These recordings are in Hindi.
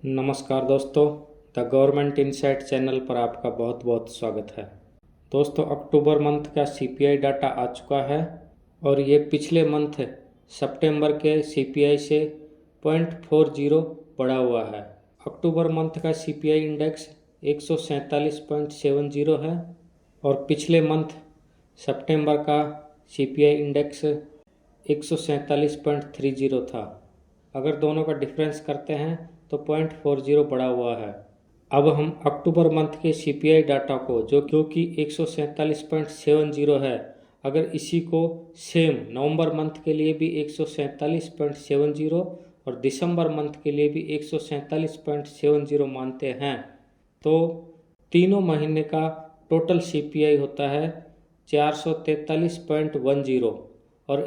नमस्कार दोस्तों, द गवर्नमेंट इनसाइट चैनल पर आपका बहुत बहुत स्वागत है। दोस्तों, अक्टूबर मंथ का सीपीआई डाटा आ चुका है और ये पिछले मंथ सितंबर के सीपीआई से 0.40 बढ़ा हुआ है। अक्टूबर मंथ का सीपीआई इंडेक्स 147.70 है और पिछले मंथ सितंबर का सीपीआई इंडेक्स 147.30 था। अगर दोनों का डिफरेंस करते हैं तो 0.40 बढ़ा हुआ है। अब हम अक्टूबर मंथ के सीपीआई डाटा को जो कि 147.70 है, अगर इसी को सेम नवंबर मंथ के लिए भी 147.70 और दिसंबर मंथ के लिए भी 147.70 मानते हैं तो तीनों महीने का टोटल सीपीआई होता है 443.10 और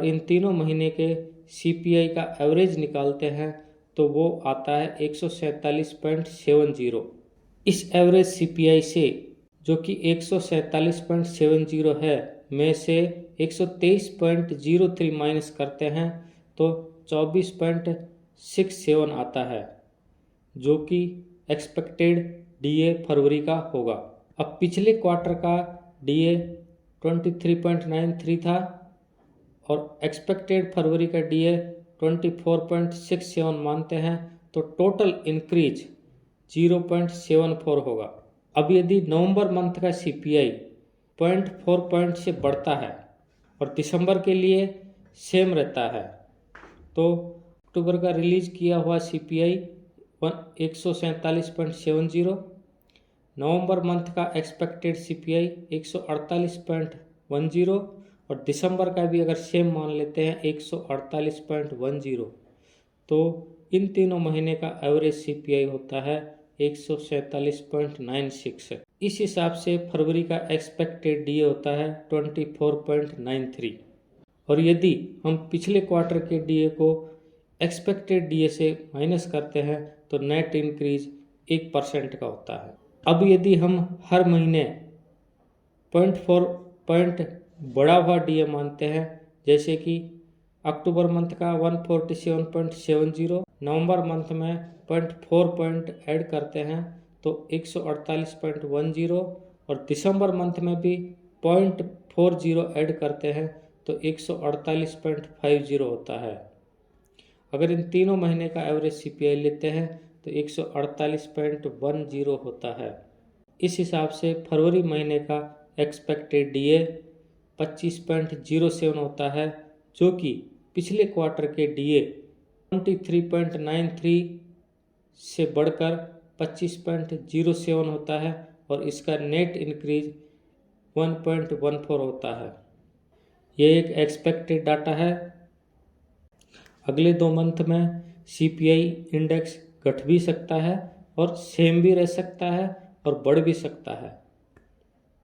इन तीनों महीने के सीपीआई का एवरेज निकालते हैं तो वो आता है 147.70। इस एवरेज सीपीआई से जो कि 147.70 है में से 123.03 माइनस करते हैं तो 24.67 आता है, जो कि एक्सपेक्टेड डीए फरवरी का होगा। अब पिछले क्वार्टर का डीए 23.93 था और एक्सपेक्टेड फरवरी का डीए 24.67 मानते हैं तो टोटल इंक्रीज 0.74 होगा। अब यदि नवंबर मंथ का सीपीआई 0.4 पॉइंट से बढ़ता है और दिसंबर के लिए सेम रहता है तो अक्टूबर का रिलीज किया हुआ सीपीआई 147.70, नवंबर मंथ का एक्सपेक्टेड सीपीआई 148.10 और दिसंबर का भी अगर सेम मान लेते हैं 148.10 तो इन तीनों महीने का एवरेज सीपीआई होता है 147.96। इस हिसाब से फरवरी का एक्सपेक्टेड डीए होता है 24.93 और यदि हम पिछले क्वार्टर के डीए को एक्सपेक्टेड डीए से माइनस करते हैं तो नेट इंक्रीज 1% का होता है। अब यदि हम हर महीने 0.4 पॉइंट बढ़ा हुआ डीए मानते हैं, जैसे कि अक्टूबर मंथ का 147.70, नवंबर मंथ में 0.4 पॉइंट ऐड करते हैं तो 148.10 और दिसंबर मंथ में भी 0.40 ऐड करते हैं तो 148.50 होता है। अगर इन तीनों महीने का एवरेज सीपीआई लेते हैं तो 148.10 होता है। इस हिसाब से फरवरी महीने का एक्सपेक्टेड डीए 25.07 होता है, जो कि पिछले क्वार्टर के डीए 23.93 से बढ़कर 25.07 होता है और इसका नेट इंक्रीज 1.14 होता है। ये एक एक्सपेक्टेड डाटा है। अगले 2 मंथ में सीपीआई इंडेक्स घट भी सकता है और सेम भी रह सकता है और बढ़ भी सकता है।